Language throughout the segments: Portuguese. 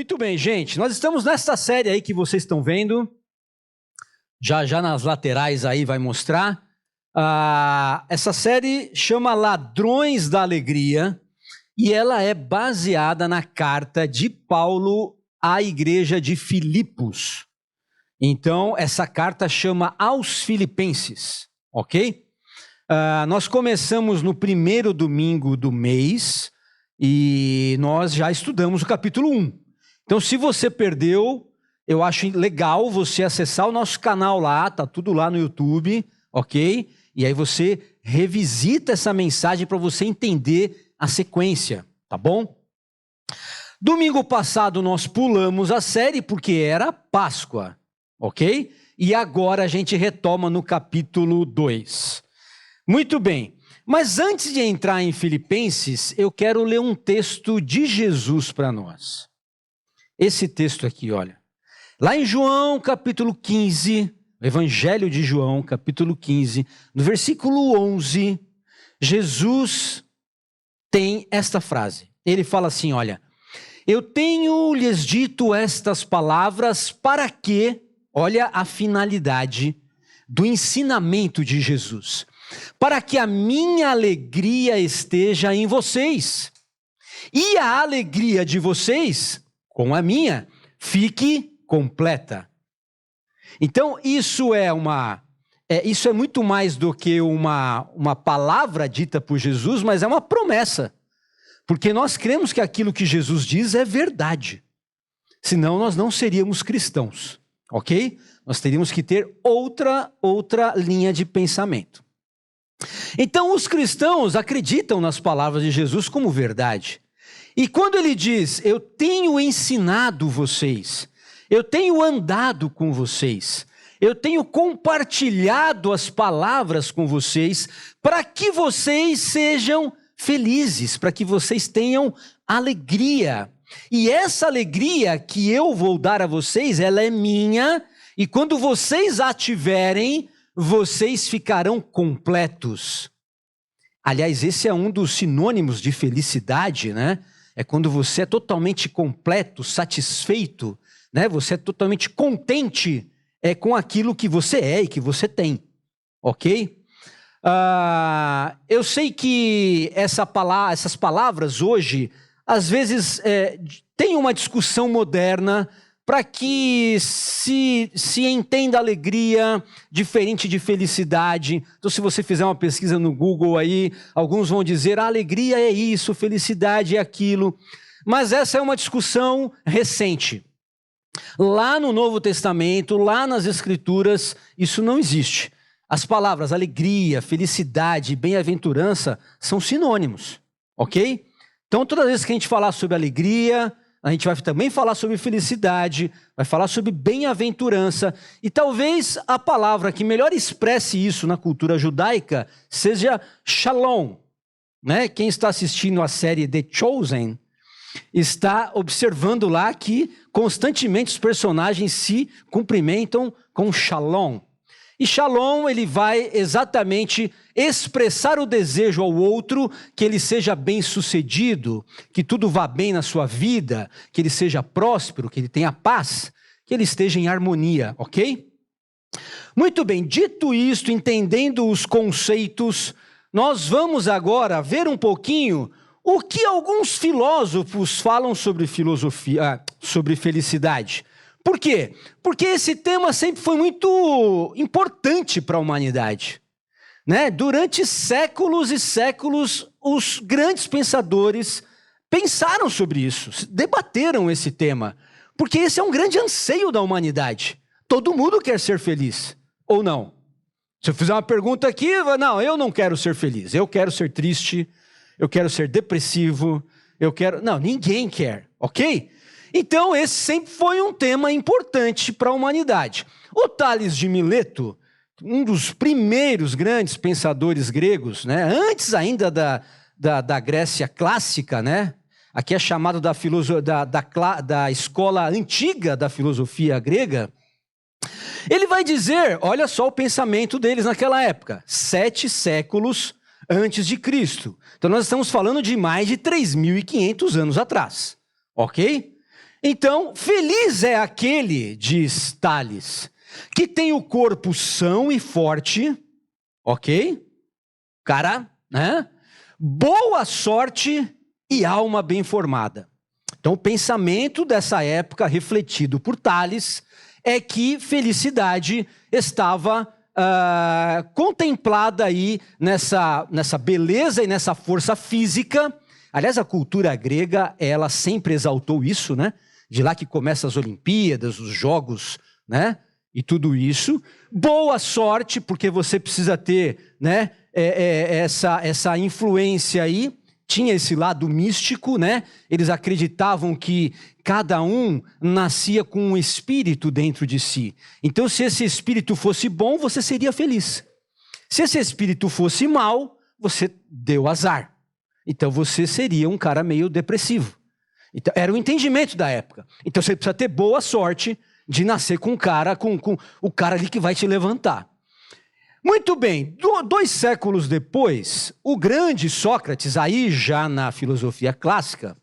Muito bem, gente. Nós estamos nessa série aí que vocês estão vendo. Já nas laterais aí vai mostrar. Essa série chama Ladrões da Alegria e ela é baseada na carta de Paulo à igreja de Filipos. Então, essa carta chama aos Filipenses, ok? Nós começamos no primeiro domingo do mês e nós já estudamos o capítulo 1. Então, se você perdeu, eu acho legal você acessar o nosso canal lá, tá tudo lá no YouTube, ok? E aí você revisita essa mensagem para você entender a sequência, tá bom? Domingo passado nós pulamos a série porque era Páscoa, ok? E agora a gente retoma no capítulo 2. Muito bem, mas antes de entrar em Filipenses, eu quero ler um texto de Jesus para nós. Esse texto aqui, olha. Lá em João, capítulo 15, Evangelho de João, capítulo 15, no versículo 11, Jesus tem esta frase. Ele fala assim, olha, eu tenho lhes dito estas palavras para que, olha a finalidade do ensinamento de Jesus, para que a minha alegria esteja em vocês e a alegria de vocês, com a minha, fique completa. Então, isso é muito mais do que uma palavra dita por Jesus, mas é uma promessa. Porque nós cremos que aquilo que Jesus diz é verdade. Senão nós não seríamos cristãos, ok? Nós teríamos que ter outra linha de pensamento. Então, os cristãos acreditam nas palavras de Jesus como verdade. E quando ele diz, eu tenho ensinado vocês, eu tenho andado com vocês, eu tenho compartilhado as palavras com vocês, para que vocês sejam felizes, para que vocês tenham alegria. E essa alegria que eu vou dar a vocês, ela é minha, e quando vocês a tiverem, vocês ficarão completos. Aliás, esse é um dos sinônimos de felicidade, né? É quando você é totalmente completo, satisfeito, né? Você é totalmente contente com aquilo que você é e que você tem, ok? Eu sei que essas palavras hoje, às vezes, tem uma discussão moderna para que se entenda alegria diferente de felicidade. Então, se você fizer uma pesquisa no Google aí, alguns vão dizer, a alegria é isso, felicidade é aquilo. Mas essa é uma discussão recente. Lá no Novo Testamento, lá nas Escrituras, isso não existe. As palavras alegria, felicidade, bem-aventurança são sinônimos, ok? Então, todas as vezes que a gente falar sobre alegria, a gente vai também falar sobre felicidade, vai falar sobre bem-aventurança, e talvez a palavra que melhor expresse isso na cultura judaica seja shalom, né? Quem está assistindo a série The Chosen está observando lá que constantemente os personagens se cumprimentam com shalom. E shalom, ele vai exatamente expressar o desejo ao outro que ele seja bem-sucedido, que tudo vá bem na sua vida, que ele seja próspero, que ele tenha paz, que ele esteja em harmonia, ok? Muito bem, dito isto, entendendo os conceitos, nós vamos agora ver um pouquinho o que alguns filósofos falam sobre filosofia, sobre felicidade. Por quê? Porque esse tema sempre foi muito importante para a humanidade, né? Durante séculos e séculos, os grandes pensadores pensaram sobre isso, debateram esse tema, porque esse é um grande anseio da humanidade. Todo mundo quer ser feliz, ou não? Se eu fizer uma pergunta aqui, não, eu não quero ser feliz, eu quero ser triste, eu quero ser depressivo, Não, ninguém quer, ok? Então, esse sempre foi um tema importante para a humanidade. O Tales de Mileto, um dos primeiros grandes pensadores gregos, né? Antes ainda da Grécia clássica, né? Aqui é chamado da escola antiga da filosofia grega. Ele vai dizer, olha só o pensamento deles naquela época, 7 séculos antes de Cristo. Então, nós estamos falando de mais de 3.500 anos atrás, ok? Então, feliz é aquele, diz Tales, que tem o corpo são e forte, ok? Cara, né? Boa sorte e alma bem formada. Então, o pensamento dessa época, refletido por Tales, é que felicidade estava contemplada aí nessa beleza e nessa força física. Aliás, a cultura grega, ela sempre exaltou isso, né? De lá que começam as Olimpíadas, os Jogos, né? E tudo isso. Boa sorte, porque você precisa ter, né? Essa influência aí. Tinha esse lado místico, né? Eles acreditavam que cada um nascia com um espírito dentro de si. Então, se esse espírito fosse bom, você seria feliz. Se esse espírito fosse mau, você deu azar. Então, você seria um cara meio depressivo. Então, era o entendimento da época. Então, você precisa ter boa sorte de nascer com um cara, com o cara ali que vai te levantar. Muito bem, 2 séculos depois, o grande Sócrates, aí já na filosofia clássica,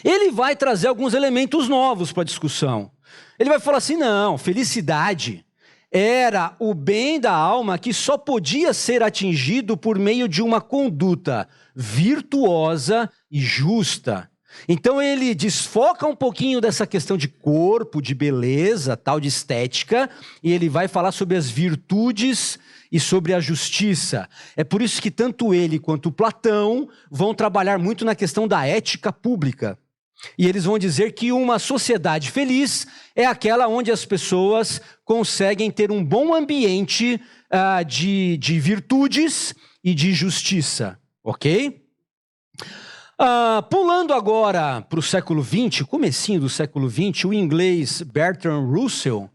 ele vai trazer alguns elementos novos para a discussão. Ele vai falar assim, não, felicidade era o bem da alma que só podia ser atingido por meio de uma conduta virtuosa e justa. Então ele desfoca um pouquinho dessa questão de corpo, de beleza, tal, de estética, e ele vai falar sobre as virtudes e sobre a justiça. É por isso que tanto ele quanto Platão vão trabalhar muito na questão da ética pública. E eles vão dizer que uma sociedade feliz é aquela onde as pessoas conseguem ter um bom ambiente de virtudes e de justiça, ok? Pulando agora para o século XX, comecinho do século XX, o inglês Bertrand Russell,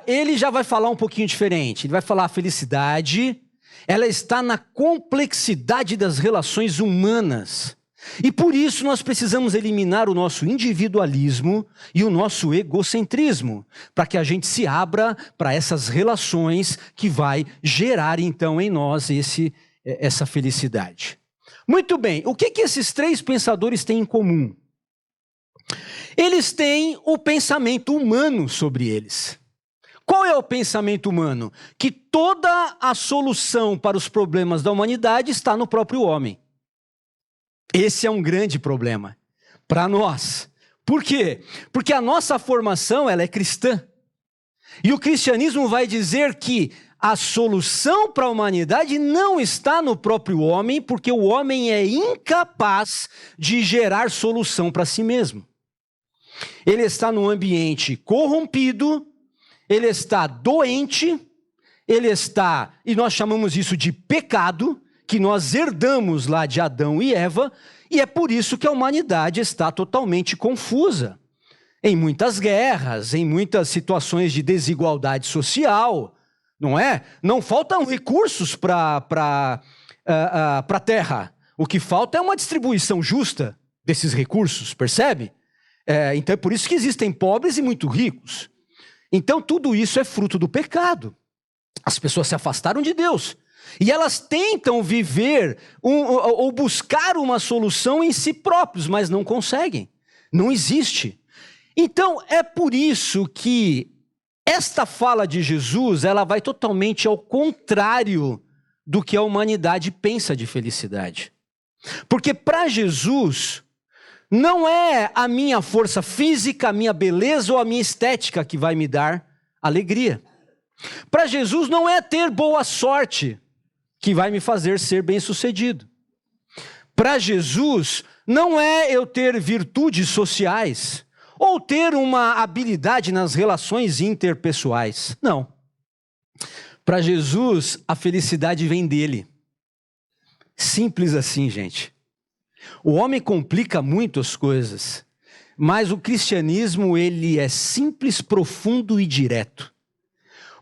ele já vai falar um pouquinho diferente. Ele vai falar a felicidade, ela está na complexidade das relações humanas. E por isso nós precisamos eliminar o nosso individualismo e o nosso egocentrismo, para que a gente se abra para essas relações que vai gerar então em nós essa felicidade. Muito bem, o que esses 3 pensadores têm em comum? Eles têm o pensamento humano sobre eles. Qual é o pensamento humano? Que toda a solução para os problemas da humanidade está no próprio homem. Esse é um grande problema para nós. Por quê? Porque a nossa formação ela é cristã. E o cristianismo vai dizer que a solução para a humanidade não está no próprio homem, porque o homem é incapaz de gerar solução para si mesmo. Ele está num ambiente corrompido, ele está doente, ele está, e nós chamamos isso de pecado, que nós herdamos lá de Adão e Eva, e é por isso que a humanidade está totalmente confusa. Em muitas guerras, em muitas situações de desigualdade social, não é? Não faltam recursos para a terra. O que falta é uma distribuição justa desses recursos, percebe? Então é por isso que existem pobres e muito ricos. Então tudo isso é fruto do pecado. As pessoas se afastaram de Deus. E elas tentam viver ou buscar uma solução em si próprios, mas não conseguem. Não existe. Então é por isso que esta fala de Jesus, ela vai totalmente ao contrário do que a humanidade pensa de felicidade. Porque para Jesus, não é a minha força física, a minha beleza ou a minha estética que vai me dar alegria. Para Jesus não é ter boa sorte que vai me fazer ser bem-sucedido. Para Jesus não é eu ter virtudes sociais ou ter uma habilidade nas relações interpessoais. Não. Para Jesus, a felicidade vem dele. Simples assim, gente. O homem complica muito as coisas, mas o cristianismo, ele é simples, profundo e direto.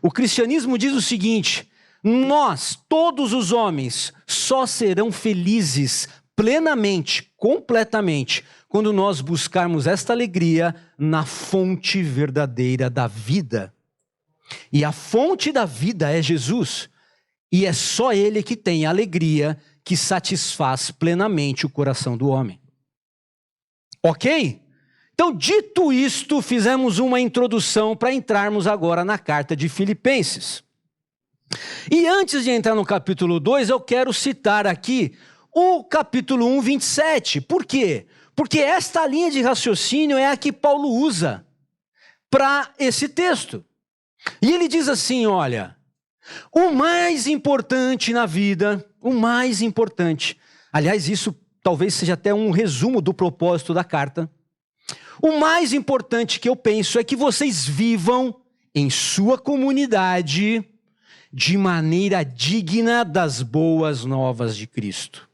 O cristianismo diz o seguinte: nós, todos os homens, só serão felizes plenamente, completamente, quando nós buscarmos esta alegria na fonte verdadeira da vida. E a fonte da vida é Jesus. E é só Ele que tem a alegria que satisfaz plenamente o coração do homem. Ok? Então, dito isto, fizemos uma introdução para entrarmos agora na carta de Filipenses. E antes de entrar no capítulo 2, eu quero citar aqui o capítulo 1, 27. Por quê? Porque esta linha de raciocínio é a que Paulo usa para esse texto. E ele diz assim, olha, o mais importante na vida, o mais importante, aliás, isso talvez seja até um resumo do propósito da carta, o mais importante que eu penso é que vocês vivam em sua comunidade de maneira digna das boas novas de Cristo.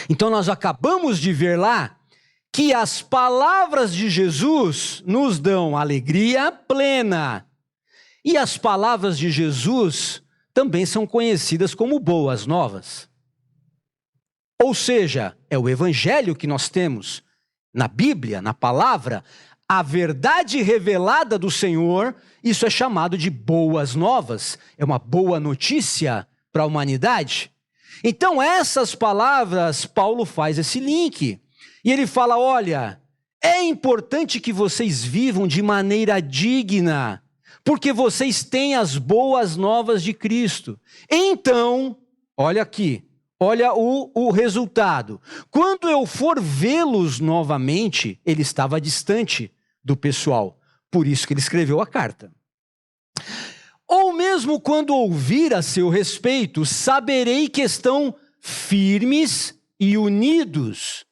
Então nós acabamos de ver lá que as palavras de Jesus nos dão alegria plena. E as palavras de Jesus também são conhecidas como boas novas. Ou seja, é o evangelho que nós temos na Bíblia, na palavra, a verdade revelada do Senhor, isso é chamado de boas novas. É uma boa notícia para a humanidade. Então essas palavras, Paulo faz esse link. E ele fala, olha, é importante que vocês vivam de maneira digna, porque vocês têm as boas novas de Cristo. Então, olha aqui, olha o resultado. Quando eu for vê-los novamente, ele estava distante do pessoal, por isso que ele escreveu a carta. Ou mesmo quando ouvir a seu respeito, saberei que estão firmes e unidos.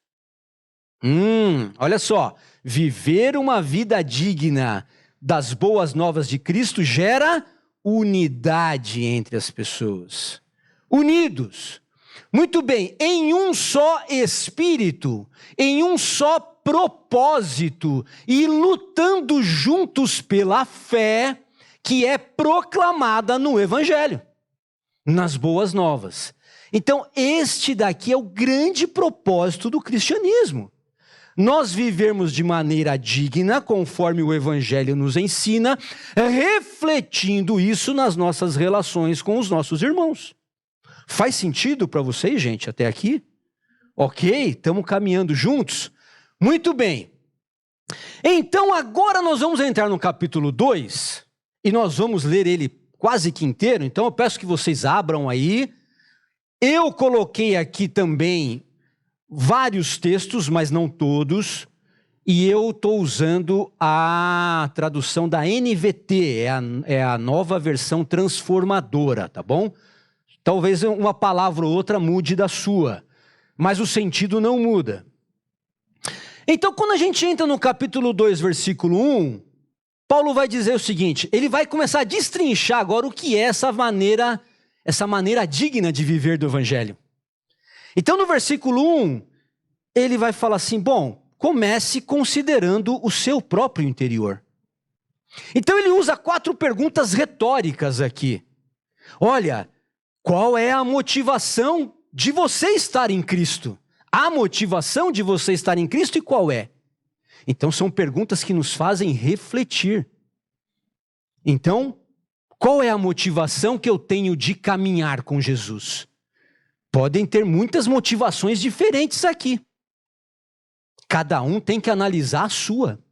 Olha só, viver uma vida digna das boas novas de Cristo gera unidade entre as pessoas. Unidos. Muito bem, em um só espírito, em um só propósito e lutando juntos pela fé que é proclamada no Evangelho, nas boas novas. Então, este daqui é o grande propósito do cristianismo. Nós vivermos de maneira digna, conforme o Evangelho nos ensina, refletindo isso nas nossas relações com os nossos irmãos. Faz sentido para vocês, gente, até aqui? Ok? Estamos caminhando juntos? Muito bem. Então, agora nós vamos entrar no capítulo 2, e nós vamos ler ele quase que inteiro, então eu peço que vocês abram aí. Eu coloquei aqui também vários textos, mas não todos, e eu estou usando a tradução da NVT, é a nova versão transformadora, tá bom? Talvez uma palavra ou outra mude da sua, mas o sentido não muda. Então, quando a gente entra no capítulo 2, versículo 1, Paulo vai dizer o seguinte, ele vai começar a destrinchar agora o que é essa maneira digna de viver do Evangelho. Então, no versículo 1, ele vai falar assim, bom, comece considerando o seu próprio interior. Então, ele usa 4 perguntas retóricas aqui. Olha, qual é a motivação de você estar em Cristo? A motivação de você estar em Cristo e qual é? Então, são perguntas que nos fazem refletir. Então, qual é a motivação que eu tenho de caminhar com Jesus? Podem ter muitas motivações diferentes aqui. Cada um tem que analisar a sua.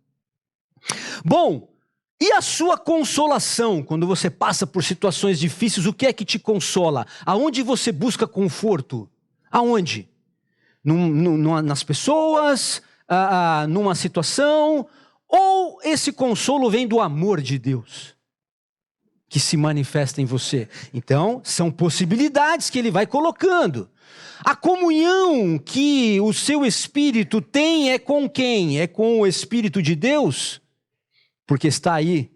Bom, e a sua consolação? Quando você passa por situações difíceis, o que é que te consola? Aonde você busca conforto? Aonde? Nas pessoas? Numa situação? Ou esse consolo vem do amor de Deus que se manifesta em você? Então, são possibilidades que ele vai colocando. A comunhão que o seu espírito tem é com quem? É com o Espírito de Deus? Porque está aí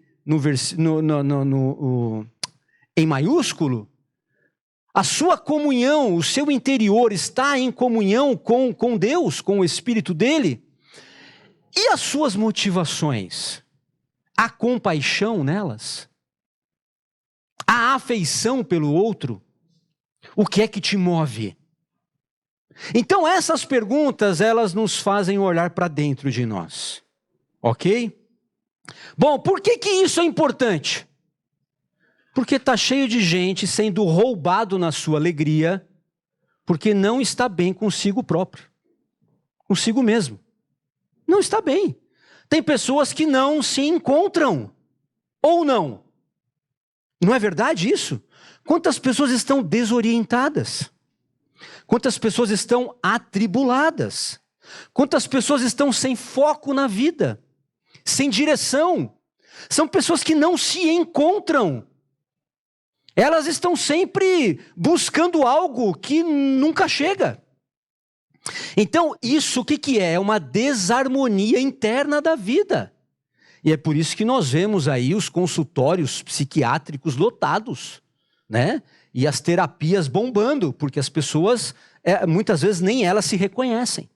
em maiúsculo. A sua comunhão, o seu interior está em comunhão com Deus, com o Espírito dele? E as suas motivações? Há compaixão nelas? Há afeição pelo outro? O que é que te move? Então essas perguntas, elas nos fazem olhar para dentro de nós. Ok? Bom, por que isso é importante? Porque está cheio de gente sendo roubado na sua alegria, porque não está bem consigo próprio, consigo mesmo. Não está bem. Tem pessoas que não se encontram. Ou não? Não é verdade isso? Quantas pessoas estão desorientadas? Quantas pessoas estão atribuladas? Quantas pessoas estão sem foco na vida? Sem direção? São pessoas que não se encontram. Elas estão sempre buscando algo que nunca chega. Então, isso o que é? É uma desarmonia interna da vida. E é por isso que nós vemos aí os consultórios psiquiátricos lotados, né? E as terapias bombando, porque as pessoas, muitas vezes, nem elas se reconhecem.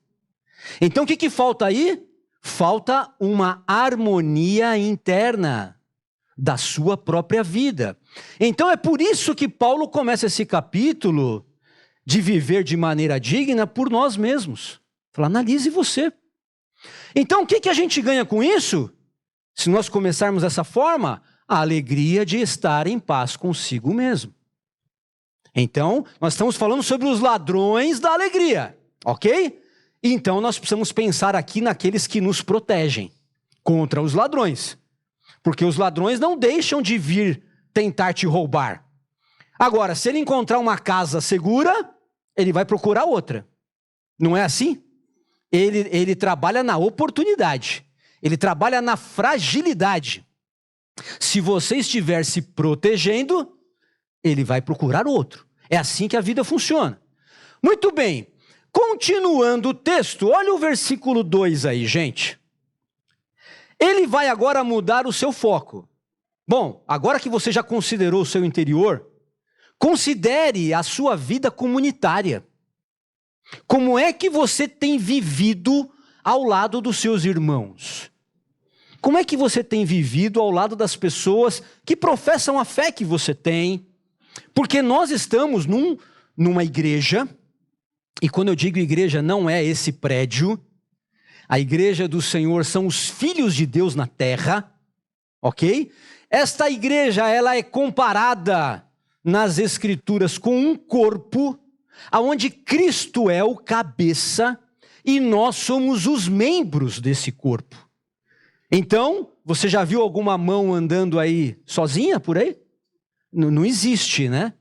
Então, o que falta aí? Falta uma harmonia interna da sua própria vida. Então, é por isso que Paulo começa esse capítulo de viver de maneira digna por nós mesmos. Fala, analise você. Então, o que a gente ganha com isso? Se nós começarmos dessa forma, a alegria de estar em paz consigo mesmo. Então, nós estamos falando sobre os ladrões da alegria, ok? Então, nós precisamos pensar aqui naqueles que nos protegem contra os ladrões. Porque os ladrões não deixam de vir tentar te roubar. Agora, se ele encontrar uma casa segura, ele vai procurar outra. Não é assim? Ele trabalha na oportunidade. Ele trabalha na fragilidade. Se você estiver se protegendo, ele vai procurar outro. É assim que a vida funciona. Muito bem. Continuando o texto, olha o versículo 2 aí, gente. Ele vai agora mudar o seu foco. Bom, agora que você já considerou o seu interior, considere a sua vida comunitária. Como é que você tem vivido ao lado dos seus irmãos? Como é que você tem vivido ao lado das pessoas que professam a fé que você tem? Porque nós estamos numa igreja, e quando eu digo igreja não é esse prédio, a igreja do Senhor são os filhos de Deus na terra, ok? Esta igreja, ela é comparada nas escrituras com um corpo, onde Cristo é o cabeça e nós somos os membros desse corpo. Então, você já viu alguma mão andando aí sozinha por aí? Não existe, né?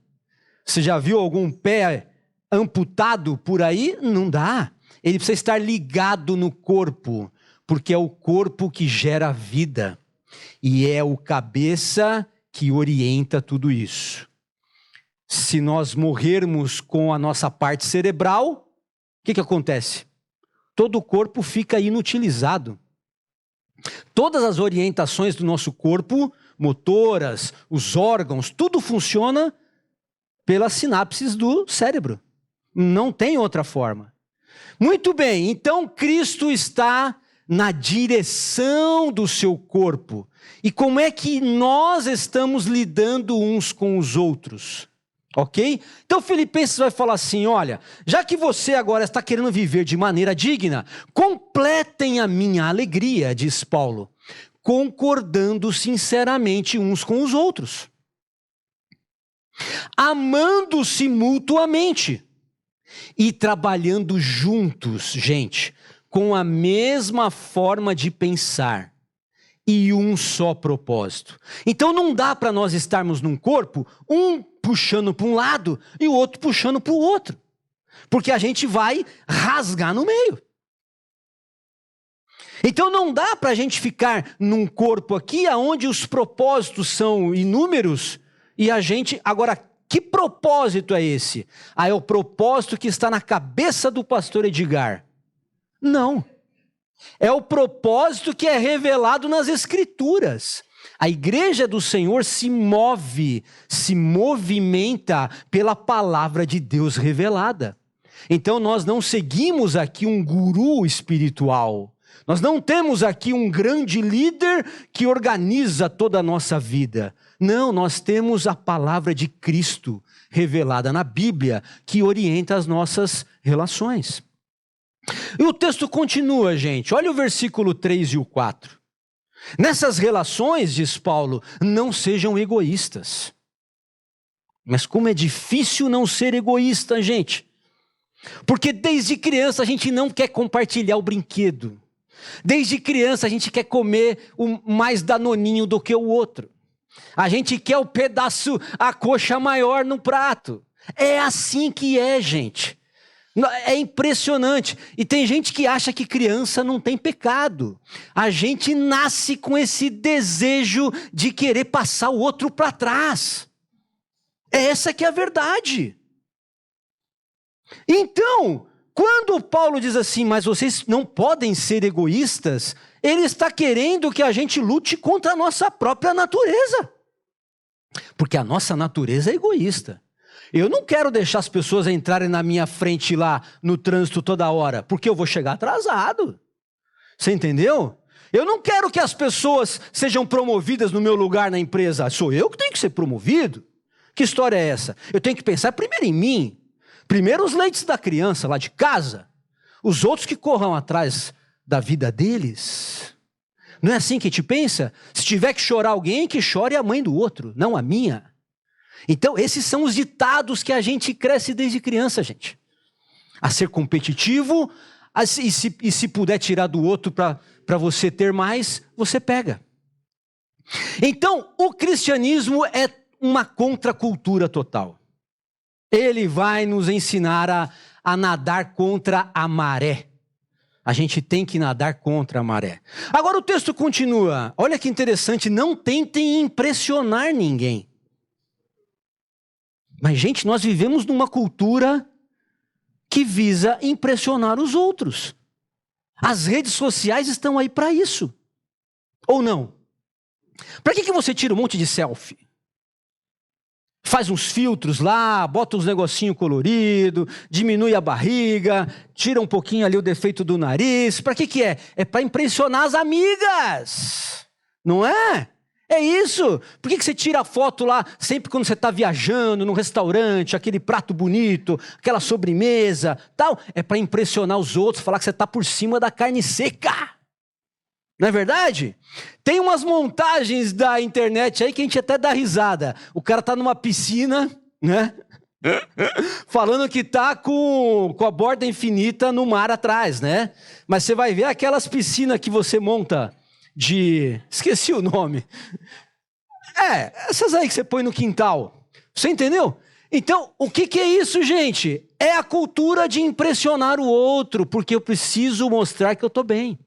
Você já viu algum pé amputado por aí? Não dá. Ele precisa estar ligado no corpo, porque é o corpo que gera vida. E é o cabeça que orienta tudo isso. Se nós morrermos com a nossa parte cerebral, o que acontece? Todo o corpo fica inutilizado. Todas as orientações do nosso corpo, motoras, os órgãos, tudo funciona pelas sinapses do cérebro. Não tem outra forma. Muito bem, então Cristo está na direção do seu corpo. E como é que nós estamos lidando uns com os outros? Ok? Então Filipenses vai falar assim, olha, já que você agora está querendo viver de maneira digna, completem a minha alegria, diz Paulo, concordando sinceramente uns com os outros, amando-se mutuamente e trabalhando juntos, gente, com a mesma forma de pensar e um só propósito. Então não dá para nós estarmos num corpo, um puxando para um lado e o outro puxando para o outro, porque a gente vai rasgar no meio. Então não dá para a gente ficar num corpo aqui onde os propósitos são inúmeros e a gente... Agora, que propósito é esse? É o propósito que está na cabeça do pastor Edgar. Não. É o propósito que é revelado nas Escrituras. A igreja do Senhor se move, se movimenta pela palavra de Deus revelada. Então nós não seguimos aqui um guru espiritual. Nós não temos aqui um grande líder que organiza toda a nossa vida. Não, nós temos a palavra de Cristo revelada na Bíblia que orienta as nossas relações. E o texto continua, gente. Olha o versículo 3 e o 4. Nessas relações, diz Paulo, não sejam egoístas. Mas como é difícil não ser egoísta, gente. Porque desde criança a gente não quer compartilhar o brinquedo. Desde criança a gente quer comer mais danoninho do que o outro. A gente quer o pedaço, a coxa maior no prato. É assim que é, gente. É impressionante. E tem gente que acha que criança não tem pecado. A gente nasce com esse desejo de querer passar o outro para trás. Essa que é a verdade. Então, quando Paulo diz assim, mas vocês não podem ser egoístas, ele está querendo que a gente lute contra a nossa própria natureza. Porque a nossa natureza é egoísta. Eu não quero deixar as pessoas entrarem na minha frente lá no trânsito toda hora, porque eu vou chegar atrasado. Você entendeu? Eu não quero que as pessoas sejam promovidas no meu lugar na empresa. Sou eu que tenho que ser promovido. Que história é essa? Eu tenho que pensar primeiro em mim. Primeiro os leites da criança lá de casa. Os outros que corram atrás da vida deles. Não é assim que a gente pensa? Se tiver que chorar alguém, que chore a mãe do outro, não a minha. Então, esses são os ditados que a gente cresce desde criança, gente. A ser competitivo, e se puder tirar do outro para você ter mais, você pega. Então, o cristianismo é uma contracultura total. Ele vai nos ensinar a nadar contra a maré. A gente tem que nadar contra a maré. Agora o texto continua. Olha que interessante, não tentem impressionar ninguém. Mas, gente, nós vivemos numa cultura que visa impressionar os outros. As redes sociais estão aí para isso. Ou não? Para que você tira um monte de selfie? Faz uns filtros lá, bota uns negocinho colorido, diminui a barriga, tira um pouquinho ali o defeito do nariz. Para que é? É para impressionar as amigas. Não é? É isso. Por que você tira a foto lá sempre quando você está viajando num restaurante, aquele prato bonito, aquela sobremesa, tal? É para impressionar os outros, falar que você está por cima da carne seca. Não é verdade? Tem umas montagens da internet aí que a gente até dá risada. O cara está numa piscina, né? Falando que está com a borda infinita no mar atrás, né? Mas você vai ver aquelas piscinas que você monta esqueci o nome. Essas aí que você põe no quintal. Você entendeu? Então, o que é isso, gente? É a cultura de impressionar o outro, porque eu preciso mostrar que eu estou bem.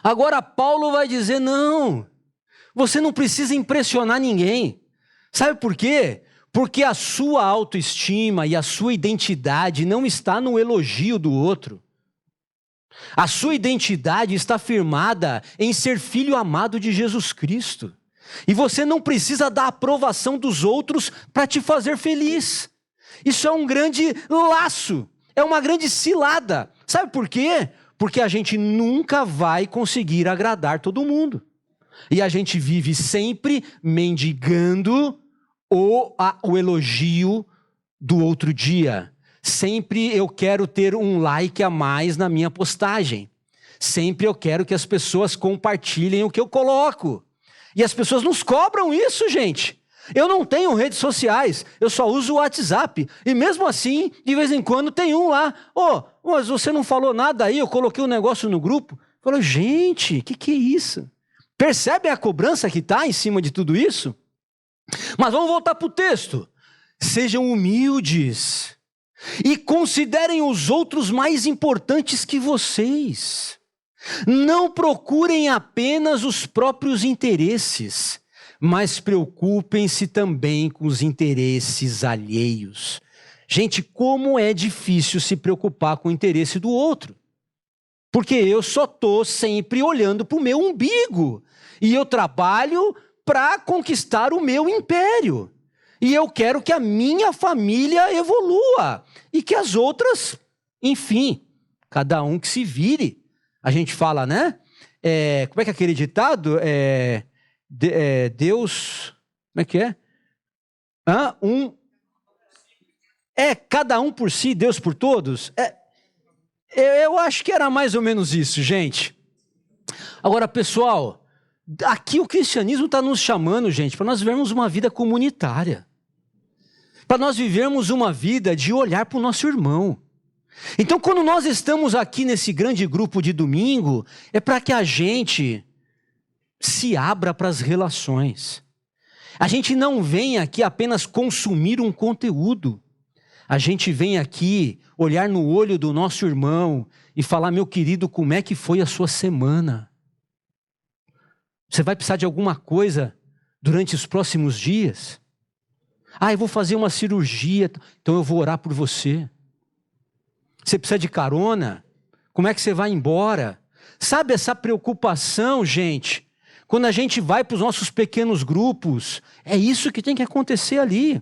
Agora, Paulo vai dizer, não, você não precisa impressionar ninguém. Sabe por quê? Porque a sua autoestima e a sua identidade não está no elogio do outro. A sua identidade está firmada em ser filho amado de Jesus Cristo. E você não precisa da aprovação dos outros para te fazer feliz. Isso é um grande laço, é uma grande cilada. Sabe por quê? Porque a gente nunca vai conseguir agradar todo mundo. E a gente vive sempre mendigando o elogio do outro dia. Sempre eu quero ter um like a mais na minha postagem. Sempre eu quero que as pessoas compartilhem o que eu coloco. E as pessoas nos cobram isso, gente. Eu não tenho redes sociais, eu só uso o WhatsApp. E mesmo assim, de vez em quando tem um lá. Mas você não falou nada aí, eu coloquei um negócio no grupo. Falou, gente, que é isso? Percebe a cobrança que está em cima de tudo isso? Mas vamos voltar para o texto. Sejam humildes. E considerem os outros mais importantes que vocês. Não procurem apenas os próprios interesses, mas preocupem-se também com os interesses alheios. Gente, como é difícil se preocupar com o interesse do outro. Porque eu só estou sempre olhando para o meu umbigo. E eu trabalho para conquistar o meu império. E eu quero que a minha família evolua. E que as outras, enfim, cada um que se vire. A gente fala, né? Como é que é aquele ditado? Deus... Como é que é? Cada um por si, Deus por todos? Eu acho que era mais ou menos isso, gente. Agora, pessoal, aqui o cristianismo está nos chamando, gente, para nós vivermos uma vida comunitária. Para nós vivermos uma vida de olhar para o nosso irmão. Então, quando nós estamos aqui nesse grande grupo de domingo, é para que a gente se abra para as relações. A gente não vem aqui apenas consumir um conteúdo. A gente vem aqui olhar no olho do nosso irmão e falar: meu querido, como é que foi a sua semana? Você vai precisar de alguma coisa durante os próximos dias? Eu vou fazer uma cirurgia, então eu vou orar por você. Você precisa de carona? Como é que você vai embora? Sabe essa preocupação, gente? Quando a gente vai para os nossos pequenos grupos, é isso que tem que acontecer ali.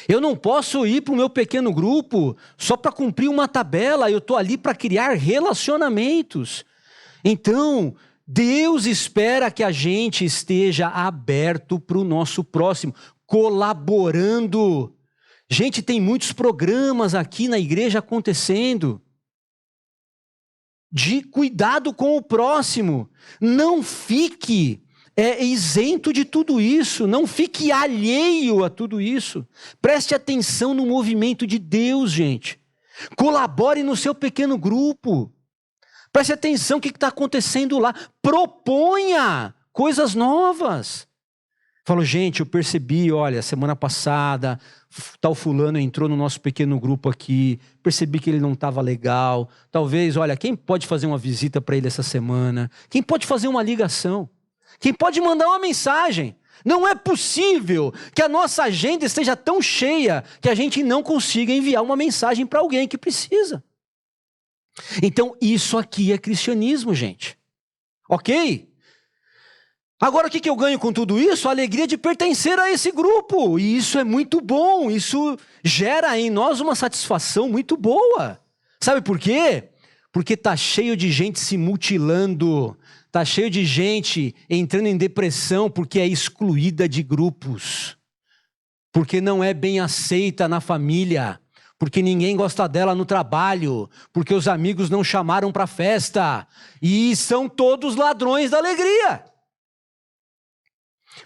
Eu não posso ir para o meu pequeno grupo só para cumprir uma tabela, eu estou ali para criar relacionamentos. Então, Deus espera que a gente esteja aberto para o nosso próximo, colaborando. Gente, tem muitos programas aqui na igreja acontecendo de cuidado com o próximo. Não fique isento de tudo isso, não fique alheio a tudo isso. Preste atenção no movimento de Deus, gente. Colabore no seu pequeno grupo. Preste atenção no que está acontecendo lá. Proponha coisas novas. Falo, gente, eu percebi, olha, semana passada, tal fulano entrou no nosso pequeno grupo aqui, percebi que ele não estava legal. Talvez, olha, quem pode fazer uma visita para ele essa semana? Quem pode fazer uma ligação? Quem pode mandar uma mensagem? Não é possível que a nossa agenda esteja tão cheia que a gente não consiga enviar uma mensagem para alguém que precisa. Então, isso aqui é cristianismo, gente. Ok? Agora, o que eu ganho com tudo isso? A alegria de pertencer a esse grupo. E isso é muito bom. Isso gera em nós uma satisfação muito boa. Sabe por quê? Porque está cheio de gente se mutilando. Está cheio de gente entrando em depressão porque é excluída de grupos. Porque não é bem aceita na família. Porque ninguém gosta dela no trabalho. Porque os amigos não chamaram para a festa. E são todos ladrões da alegria.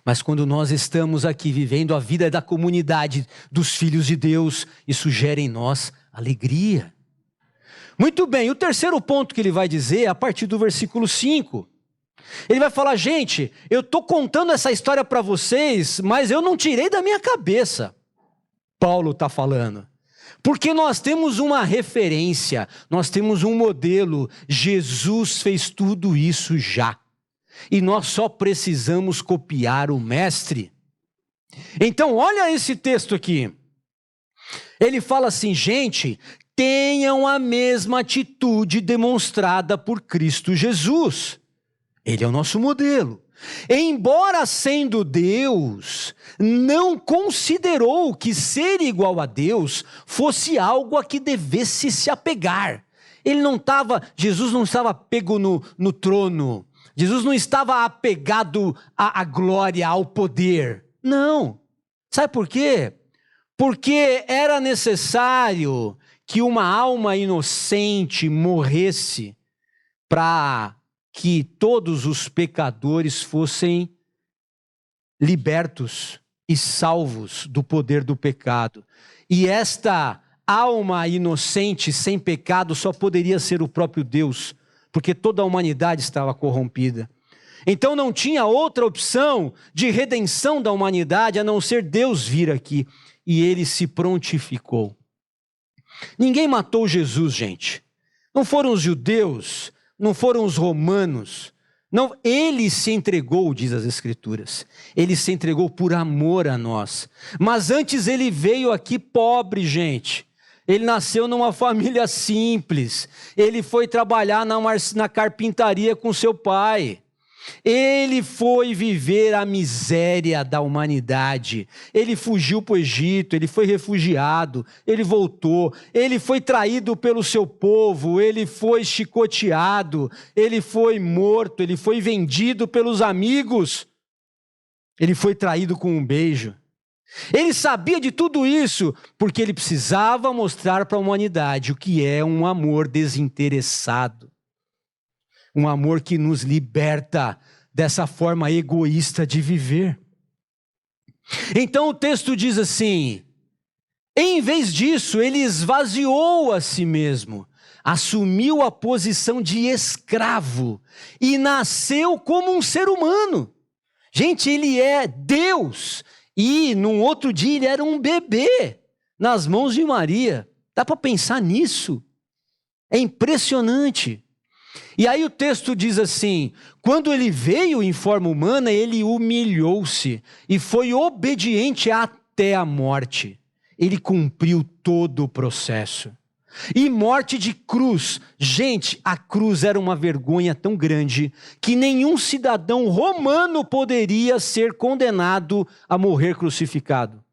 Mas quando nós estamos aqui vivendo a vida da comunidade dos filhos de Deus, isso gera em nós alegria. Muito bem, o terceiro ponto que ele vai dizer é a partir do versículo 5. Ele vai falar, gente, eu estou contando essa história para vocês, mas eu não tirei da minha cabeça. Paulo está falando. Porque nós temos uma referência, nós temos um modelo. Jesus fez tudo isso já. E nós só precisamos copiar o mestre. Então, olha esse texto aqui. Ele fala assim, gente, tenham a mesma atitude demonstrada por Cristo Jesus. Ele é o nosso modelo. Embora sendo Deus, não considerou que ser igual a Deus fosse algo a que devesse se apegar. Jesus não estava pego no trono. Jesus não estava apegado à glória, ao poder. Não. Sabe por quê? Porque era necessário que uma alma inocente morresse para que todos os pecadores fossem libertos e salvos do poder do pecado. E esta alma inocente, sem pecado, só poderia ser o próprio Deus, porque toda a humanidade estava corrompida. Então não tinha outra opção de redenção da humanidade a não ser Deus vir aqui. E ele se prontificou. Ninguém matou Jesus, gente. Não foram os judeus, não foram os romanos. Não, ele se entregou, diz as Escrituras. Ele se entregou por amor a nós. Mas antes ele veio aqui pobre, gente. Ele nasceu numa família simples. Ele foi trabalhar na carpintaria com seu pai. Ele foi viver a miséria da humanidade. Ele fugiu para o Egito, ele foi refugiado, ele voltou. Ele foi traído pelo seu povo, ele foi chicoteado, ele foi morto, ele foi vendido pelos amigos. Ele foi traído com um beijo. Ele sabia de tudo isso porque ele precisava mostrar para a humanidade o que é um amor desinteressado. Um amor que nos liberta dessa forma egoísta de viver. Então o texto diz assim, Em vez disso, ele esvaziou a si mesmo, assumiu a posição de escravo e nasceu como um ser humano. Gente, ele é Deus. E num outro dia ele era um bebê nas mãos de Maria. Dá para pensar nisso? É impressionante. E aí o texto diz assim: quando ele veio em forma humana, ele humilhou-se e foi obediente até a morte. Ele cumpriu todo o processo. E morte de cruz. Gente, a cruz era uma vergonha tão grande que nenhum cidadão romano poderia ser condenado a morrer crucificado.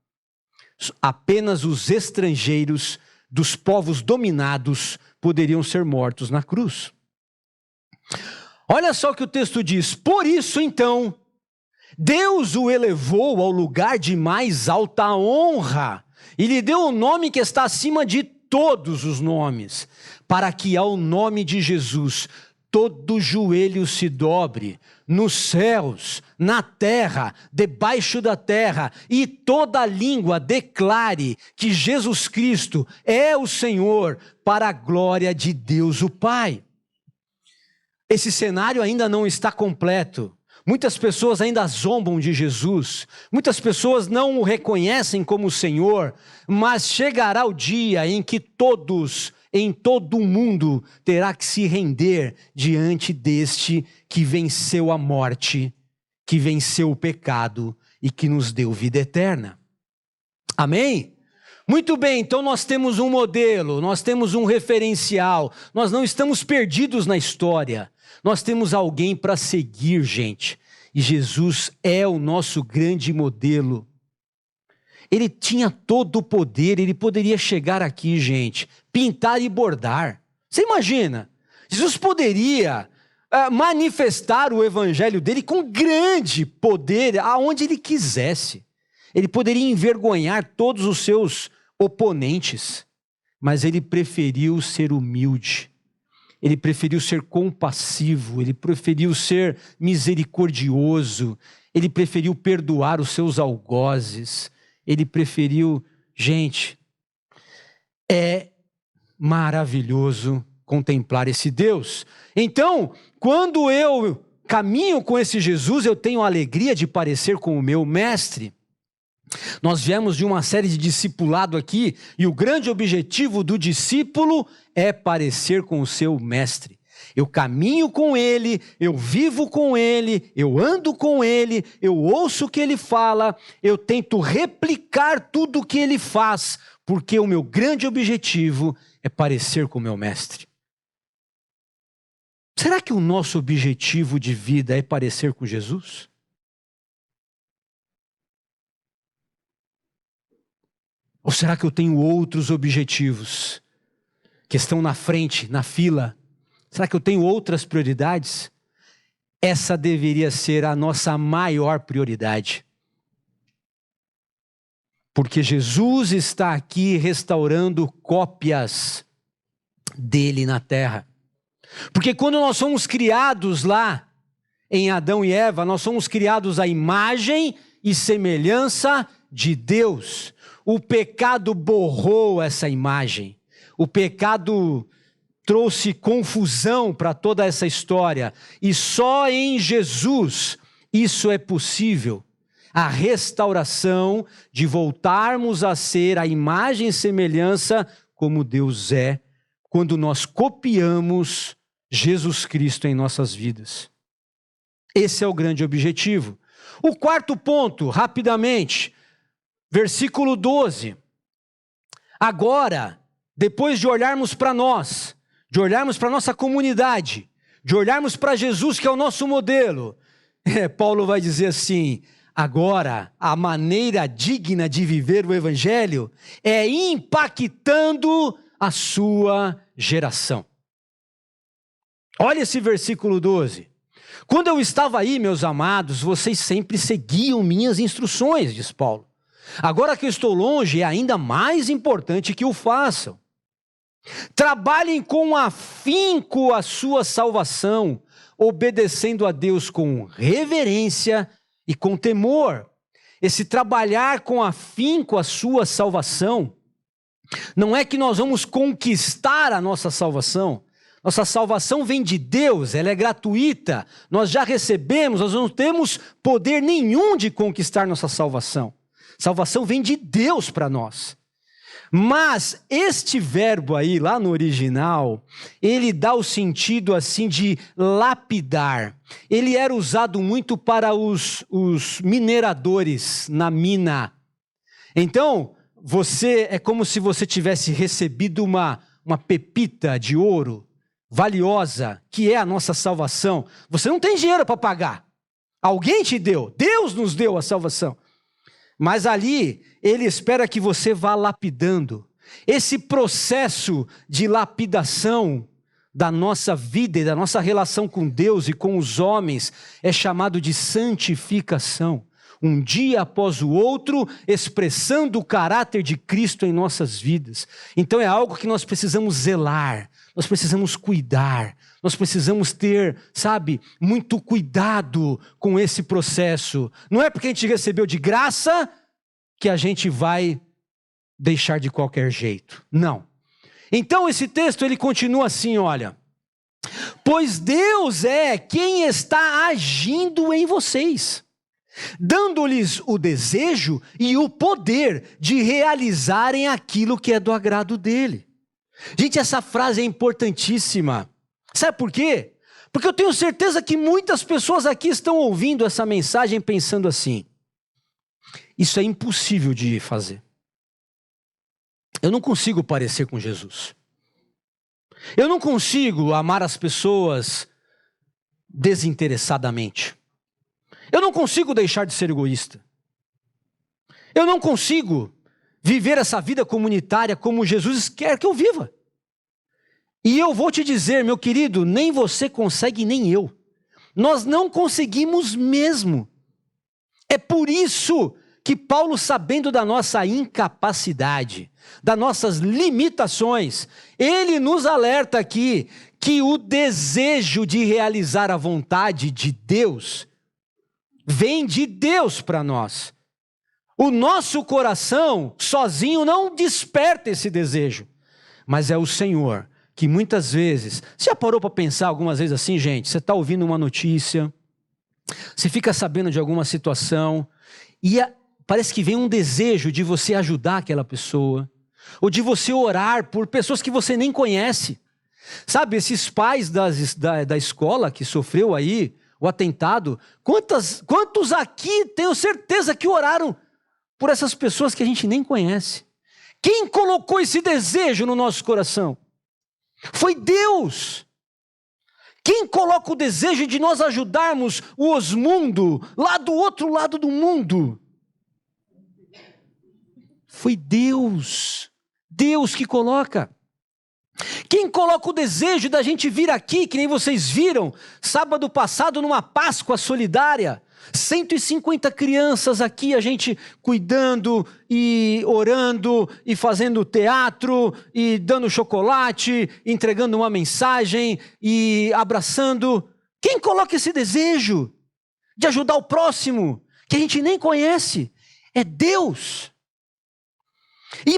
Apenas os estrangeiros dos povos dominados poderiam ser mortos na cruz. Olha só o que o texto diz: por isso então, Deus o elevou ao lugar de mais alta honra e lhe deu o nome que está acima de todos os nomes, para que ao nome de Jesus todo joelho se dobre, nos céus, na terra, debaixo da terra, e toda língua declare que Jesus Cristo é o Senhor, para a glória de Deus o Pai. Esse cenário ainda não está completo. Muitas pessoas ainda zombam de Jesus, muitas pessoas não o reconhecem como Senhor, mas chegará o dia em que todos, em todo o mundo, terá que se render diante deste que venceu a morte, que venceu o pecado e que nos deu vida eterna. Amém? Muito bem, então nós temos um modelo, nós temos um referencial, nós não estamos perdidos na história. Nós temos alguém para seguir, gente. E Jesus é o nosso grande modelo. Ele tinha todo o poder, ele poderia chegar aqui, gente, pintar e bordar. Você imagina? Jesus poderia manifestar o evangelho dele com grande poder, aonde ele quisesse. Ele poderia envergonhar todos os seus oponentes, mas ele preferiu ser humilde. Ele preferiu ser compassivo, ele preferiu ser misericordioso, ele preferiu perdoar os seus algozes, ele preferiu... Gente, é maravilhoso contemplar esse Deus. Então, quando eu caminho com esse Jesus, eu tenho a alegria de parecer com o meu mestre. Nós viemos de uma série de discipulado aqui, e o grande objetivo do discípulo é parecer com o seu mestre. Eu caminho com ele, eu vivo com ele, eu ando com ele, eu ouço o que ele fala, eu tento replicar tudo o que ele faz, porque o meu grande objetivo é parecer com o meu mestre. Será que o nosso objetivo de vida é parecer com Jesus? Ou será que eu tenho outros objetivos que estão na frente, na fila? Será que eu tenho outras prioridades? Essa deveria ser a nossa maior prioridade. Porque Jesus está aqui restaurando cópias dele na terra. Porque quando nós somos criados lá em Adão e Eva, nós somos criados à imagem e semelhança de Deus. O pecado borrou essa imagem. O pecado trouxe confusão para toda essa história. E só em Jesus isso é possível. A restauração de voltarmos a ser a imagem e semelhança como Deus é, quando nós copiamos Jesus Cristo em nossas vidas. Esse é o grande objetivo. O quarto ponto, rapidamente, versículo 12. Agora, depois de olharmos para nós, de olharmos para a nossa comunidade, de olharmos para Jesus, que é o nosso modelo, Paulo vai dizer assim: agora, a maneira digna de viver o evangelho é impactando a sua geração. Olha esse versículo 12. Quando eu estava aí, meus amados, vocês sempre seguiam minhas instruções, diz Paulo. Agora que eu estou longe, é ainda mais importante que o façam. Trabalhem com afinco a sua salvação, obedecendo a Deus com reverência e com temor. Esse trabalhar com afinco a sua salvação Não é que nós vamos conquistar a nossa salvação. Nossa salvação vem de Deus, ela é gratuita. Nós já recebemos, nós não temos poder nenhum de conquistar nossa salvação. Salvação vem de Deus para nós. Mas este verbo aí, lá no original, ele dá o sentido assim de lapidar. Ele era usado muito para os mineradores na mina. Então, é como se você tivesse recebido uma pepita de ouro valiosa, que é a nossa salvação. Você não tem dinheiro para pagar. Alguém te deu. Deus nos deu a salvação. Mas ali, ele espera que você vá lapidando. Esse processo de lapidação da nossa vida e da nossa relação com Deus e com os homens é chamado de santificação. Um dia após o outro, expressando o caráter de Cristo em nossas vidas. Então é algo que nós precisamos zelar, nós precisamos cuidar, nós precisamos ter, muito cuidado com esse processo. Não é porque a gente recebeu de graça que a gente vai deixar de qualquer jeito. Não. Então esse texto ele continua assim, olha. Pois Deus é quem está agindo em vocês, dando-lhes o desejo e o poder de realizarem aquilo que é do agrado dele. Gente, essa frase é importantíssima. Sabe por quê? Porque eu tenho certeza que muitas pessoas aqui estão ouvindo essa mensagem pensando assim: isso é impossível de fazer. Eu não consigo parecer com Jesus. Eu não consigo amar as pessoas desinteressadamente. Eu não consigo deixar de ser egoísta. Eu não consigo viver essa vida comunitária como Jesus quer que eu viva. E eu vou te dizer, meu querido, nem você consegue, nem eu. Nós não conseguimos mesmo. É por isso que Paulo, sabendo da nossa incapacidade, das nossas limitações, ele nos alerta aqui que o desejo de realizar a vontade de Deus vem de Deus para nós. O nosso coração sozinho não desperta esse desejo, mas é o Senhor que muitas vezes... Você já parou para pensar algumas vezes assim, gente? Você está ouvindo uma notícia, você fica sabendo de alguma situação e parece que vem um desejo de você ajudar aquela pessoa, ou de você orar por pessoas que você nem conhece. Sabe, esses pais da escola que sofreu aí o atentado, quantos aqui tenho certeza que oraram por essas pessoas que a gente nem conhece? Quem colocou esse desejo no nosso coração? Foi Deus. Quem coloca o desejo de nós ajudarmos o Osmundo lá do outro lado do mundo? Foi Deus. Deus que coloca. Quem coloca o desejo da gente vir aqui, que nem vocês viram, sábado passado numa Páscoa solidária, 150 crianças aqui, a gente cuidando e orando e fazendo teatro e dando chocolate, entregando uma mensagem e abraçando. Quem coloca esse desejo de ajudar o próximo, que a gente nem conhece? É Deus.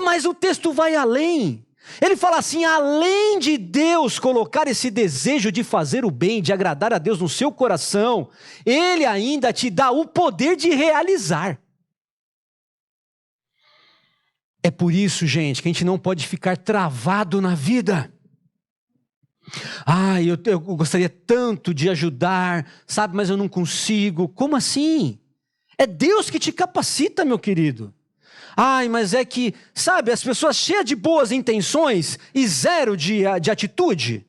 Mas o texto vai além. Ele fala assim: além de Deus colocar esse desejo de fazer o bem, de agradar a Deus no seu coração, Ele ainda te dá o poder de realizar. É por isso, gente, que a gente não pode ficar travado na vida. Eu gostaria tanto de ajudar, sabe, mas eu não consigo. Como assim? É Deus que te capacita, meu querido. Mas é que, sabe, as pessoas cheias de boas intenções e zero de atitude.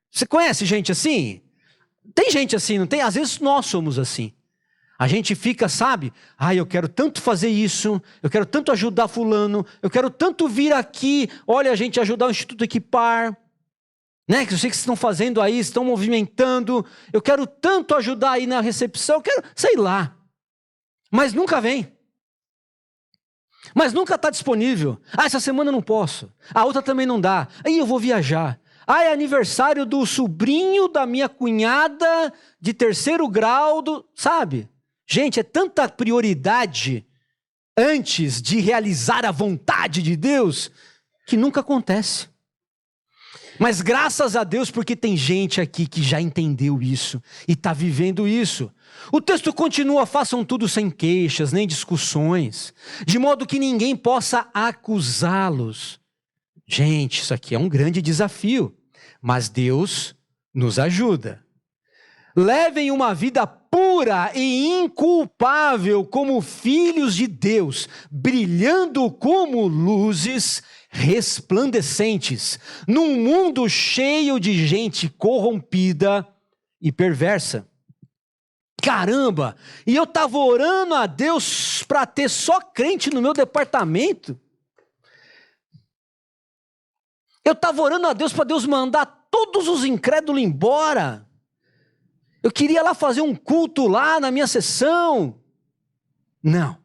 Você conhece gente assim? Tem gente assim, não tem? Às vezes nós somos assim. A gente fica, sabe? Eu quero tanto fazer isso, eu quero tanto ajudar fulano, eu quero tanto vir aqui, olha, a gente ajudar o Instituto Equipar, né? Que eu sei que vocês estão fazendo aí, estão movimentando, eu quero tanto ajudar aí na recepção, eu quero, sei lá. Mas nunca vem. Mas nunca está disponível. Essa semana eu não posso. A outra também não dá. Aí eu vou viajar. É aniversário do sobrinho da minha cunhada de 3º grau, sabe? Gente, é tanta prioridade antes de realizar a vontade de Deus que nunca acontece. Mas graças a Deus, porque tem gente aqui que já entendeu isso e está vivendo isso. O texto continua: façam tudo sem queixas, nem discussões, de modo que ninguém possa acusá-los. Gente, isso aqui é um grande desafio, mas Deus nos ajuda. Levem uma vida pura e inculpável como filhos de Deus, brilhando como luzes resplandecentes, num mundo cheio de gente corrompida e perversa. Caramba! E eu estava orando a Deus para ter só crente no meu departamento. Eu estava orando a Deus para Deus mandar todos os incrédulos embora. Eu queria lá fazer um culto lá na minha sessão. Não.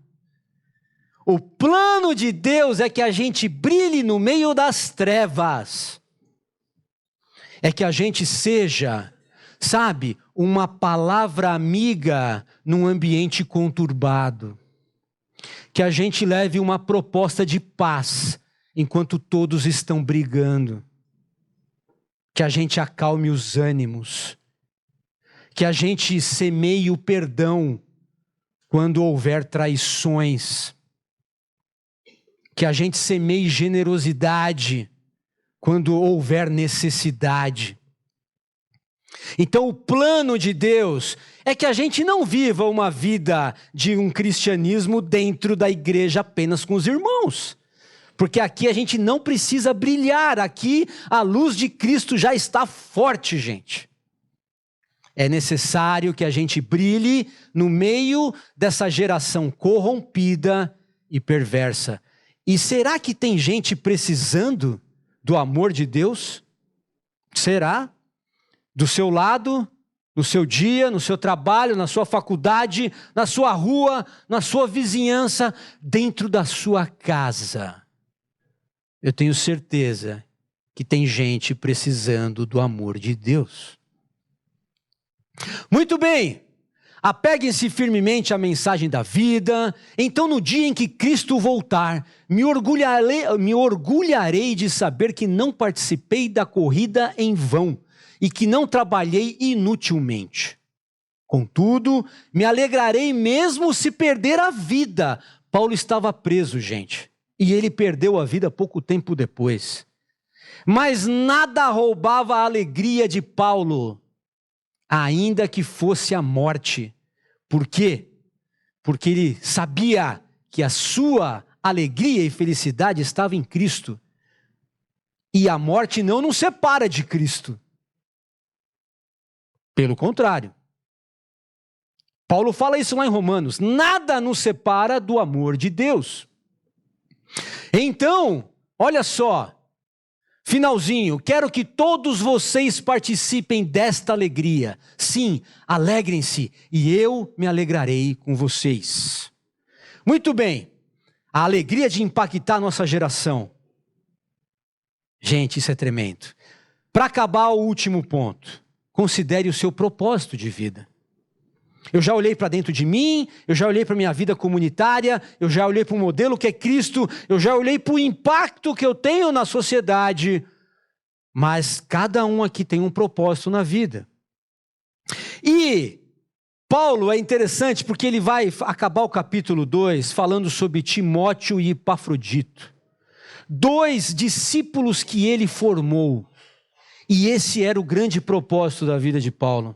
O plano de Deus é que a gente brilhe no meio das trevas. É que a gente seja, sabe, uma palavra amiga num ambiente conturbado. Que a gente leve uma proposta de paz enquanto todos estão brigando. Que a gente acalme os ânimos. Que a gente semeie o perdão quando houver traições. Que a gente semeie generosidade quando houver necessidade. Então o plano de Deus é que a gente não viva uma vida de um cristianismo dentro da igreja apenas com os irmãos. Porque aqui a gente não precisa brilhar, aqui a luz de Cristo já está forte, gente. É necessário que a gente brilhe no meio dessa geração corrompida e perversa. E será que tem gente precisando do amor de Deus? Será? Do seu lado, no seu dia, no seu trabalho, na sua faculdade, na sua rua, na sua vizinhança, dentro da sua casa. Eu tenho certeza que tem gente precisando do amor de Deus. Muito bem, apeguem-se firmemente à mensagem da vida. Então no dia em que Cristo voltar, me orgulharei de saber que não participei da corrida em vão e que não trabalhei inutilmente. Contudo, me alegrarei mesmo se perder a vida. Paulo estava preso, gente, e ele perdeu a vida pouco tempo depois. Mas nada roubava a alegria de Paulo, ainda que fosse a morte. Por quê? Porque ele sabia que a sua alegria e felicidade estava em Cristo. E a morte não nos separa de Cristo. Pelo contrário. Paulo fala isso lá em Romanos. Nada nos separa do amor de Deus. Então, olha só. Finalzinho, quero que todos vocês participem desta alegria. Sim, alegrem-se e eu me alegrarei com vocês. Muito bem, a alegria de impactar a nossa geração. Gente, isso é tremendo. Para acabar, o último ponto. Considere o seu propósito de vida. Eu já olhei para dentro de mim, eu já olhei para a minha vida comunitária, eu já olhei para o modelo que é Cristo, eu já olhei para o impacto que eu tenho na sociedade, mas cada um aqui tem um propósito na vida. E Paulo é interessante porque ele vai acabar o capítulo 2 falando sobre Timóteo e Epafrodito, 2 discípulos que ele formou, e esse era o grande propósito da vida de Paulo.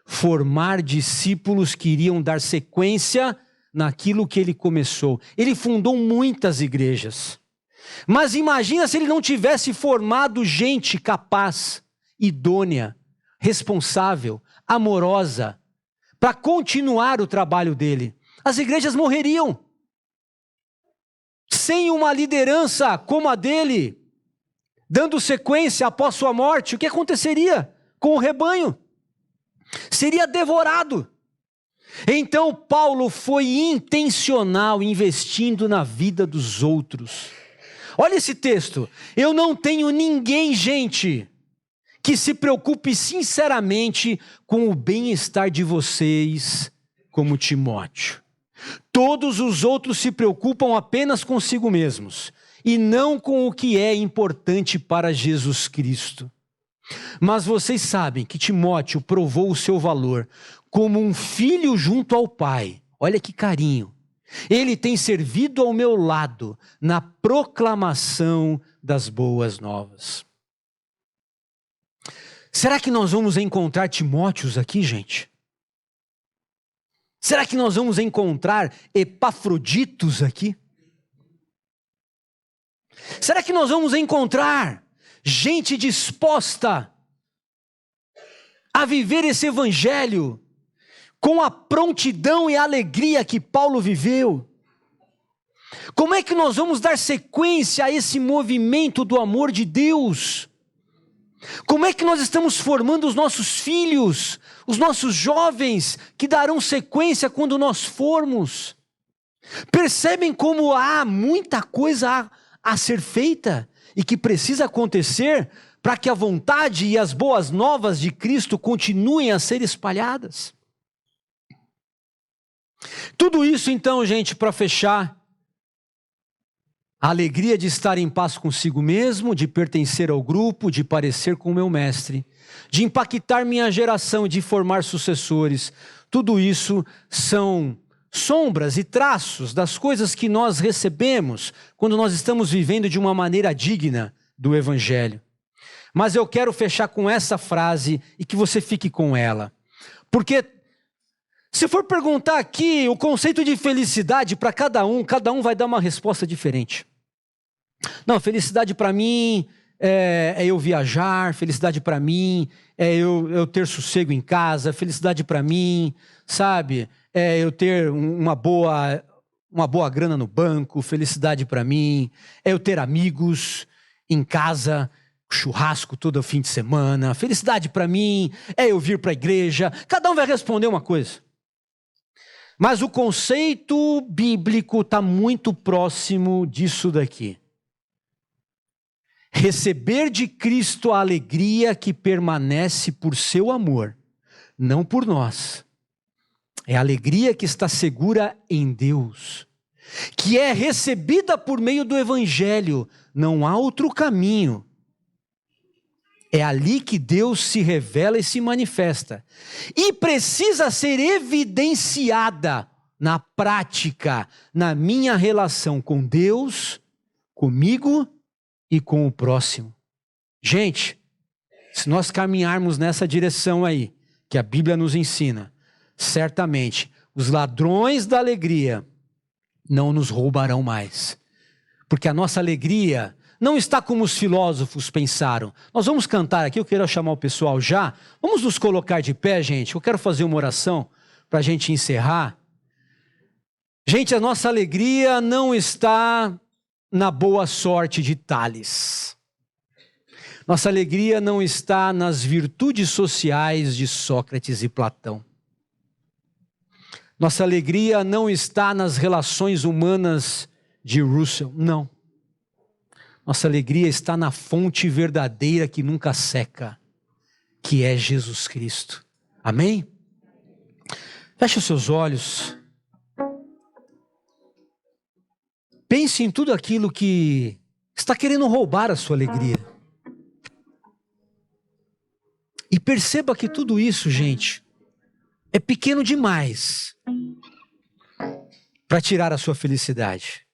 Formar discípulos que iriam dar sequência naquilo que ele começou. Ele fundou muitas igrejas. Mas imagina se ele não tivesse formado gente capaz, idônea, responsável, amorosa, para continuar o trabalho dele. As igrejas morreriam. Sem uma liderança como a dele, dando sequência após sua morte, o que aconteceria com o rebanho? Seria devorado. Então Paulo foi intencional investindo na vida dos outros. Olha esse texto. Eu não tenho ninguém, gente, que se preocupe sinceramente com o bem-estar de vocês como Timóteo. Todos os outros se preocupam apenas consigo mesmos. e não com o que é importante para Jesus Cristo. Mas vocês sabem que Timóteo provou o seu valor como um filho junto ao pai. Olha que carinho. Ele tem servido ao meu lado na proclamação das boas novas. Será que nós vamos encontrar Timóteos aqui, gente? Será que nós vamos encontrar Epafroditos aqui? Será que nós vamos encontrar gente disposta a viver esse evangelho com a prontidão e alegria que Paulo viveu? Como é que nós vamos dar sequência a esse movimento do amor de Deus? Como é que nós estamos formando os nossos filhos, os nossos jovens, que darão sequência quando nós formos? Percebem como há muita coisa a ser feita e que precisa acontecer para que a vontade e as boas novas de Cristo continuem a ser espalhadas? Tudo isso então, gente, para fechar, a alegria de estar em paz consigo mesmo, de pertencer ao grupo, de parecer com o meu mestre, de impactar minha geração, de formar sucessores, tudo isso são sombras e traços das coisas que nós recebemos quando nós estamos vivendo de uma maneira digna do Evangelho. Mas eu quero fechar com essa frase e que você fique com ela. Porque se for perguntar aqui o conceito de felicidade para cada um vai dar uma resposta diferente. Não, felicidade para mim é eu viajar, felicidade para mim é eu ter sossego em casa, felicidade para mim, sabe, é eu ter uma boa grana no banco, felicidade para mim é eu ter amigos em casa, churrasco todo fim de semana, felicidade para mim é eu vir para a igreja. Cada um vai responder uma coisa. Mas o conceito bíblico está muito próximo disso daqui. Receber de Cristo a alegria que permanece por seu amor, não por nós. É a alegria que está segura em Deus, que é recebida por meio do Evangelho. Não há outro caminho. É ali que Deus se revela e se manifesta. E precisa ser evidenciada na prática, na minha relação com Deus, comigo e com o próximo. Gente, se nós caminharmos nessa direção aí, que a Bíblia nos ensina, certamente os ladrões da alegria não nos roubarão mais. Porque a nossa alegria não está como os filósofos pensaram. Nós vamos cantar aqui, eu quero chamar o pessoal já. Vamos nos colocar de pé, gente. Eu quero fazer uma oração para a gente encerrar. Gente, a nossa alegria não está na boa sorte de Tales. Nossa alegria não está nas virtudes sociais de Sócrates e Platão. Nossa alegria não está nas relações humanas de Russell, não. Nossa alegria está na fonte verdadeira que nunca seca, que é Jesus Cristo. Amém? Feche os seus olhos. Pense em tudo aquilo que está querendo roubar a sua alegria. E perceba que tudo isso, gente, é pequeno demais para tirar a sua felicidade.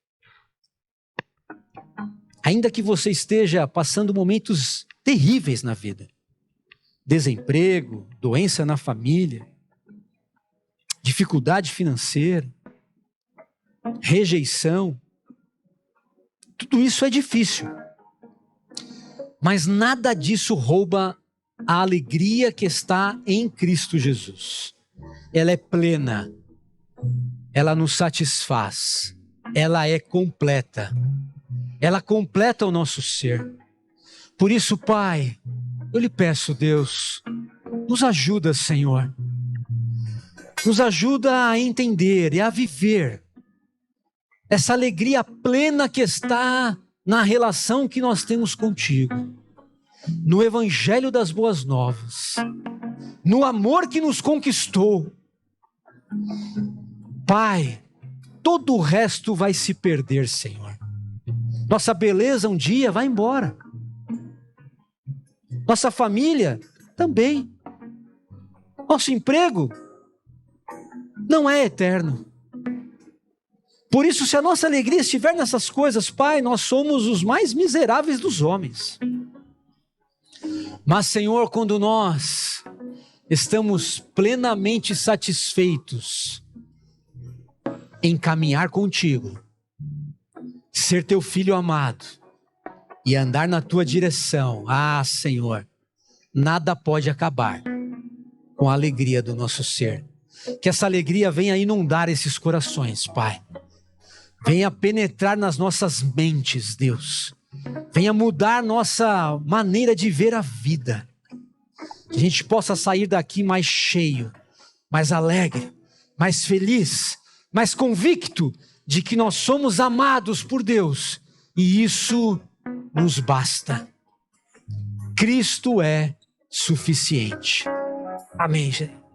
Ainda que você esteja passando momentos terríveis na vida, desemprego, doença na família, dificuldade financeira, rejeição, tudo isso é difícil, mas nada disso rouba a alegria que está em Cristo Jesus. Ela é plena, ela nos satisfaz, ela é completa, ela completa o nosso ser. Por isso, Pai, eu lhe peço, Deus, nos ajuda, Senhor, nos ajuda a entender e a viver essa alegria plena que está na relação que nós temos contigo, no Evangelho das Boas Novas, no amor que nos conquistou. Pai, todo o resto vai se perder, Senhor. Nossa beleza um dia vai embora. Nossa família também. Nosso emprego não é eterno. Por isso, se a nossa alegria estiver nessas coisas, Pai, nós somos os mais miseráveis dos homens. Mas, Senhor, quando nós estamos plenamente satisfeitos em caminhar contigo, ser teu filho amado e andar na tua direção, Senhor, nada pode acabar com a alegria do nosso ser. Que essa alegria venha inundar esses corações, Pai. Venha penetrar nas nossas mentes, Deus. Venha mudar nossa maneira de ver a vida. Que a gente possa sair daqui mais cheio, mais alegre, mais feliz, mais convicto de que nós somos amados por Deus. E isso nos basta. Cristo é suficiente. Amém, gente.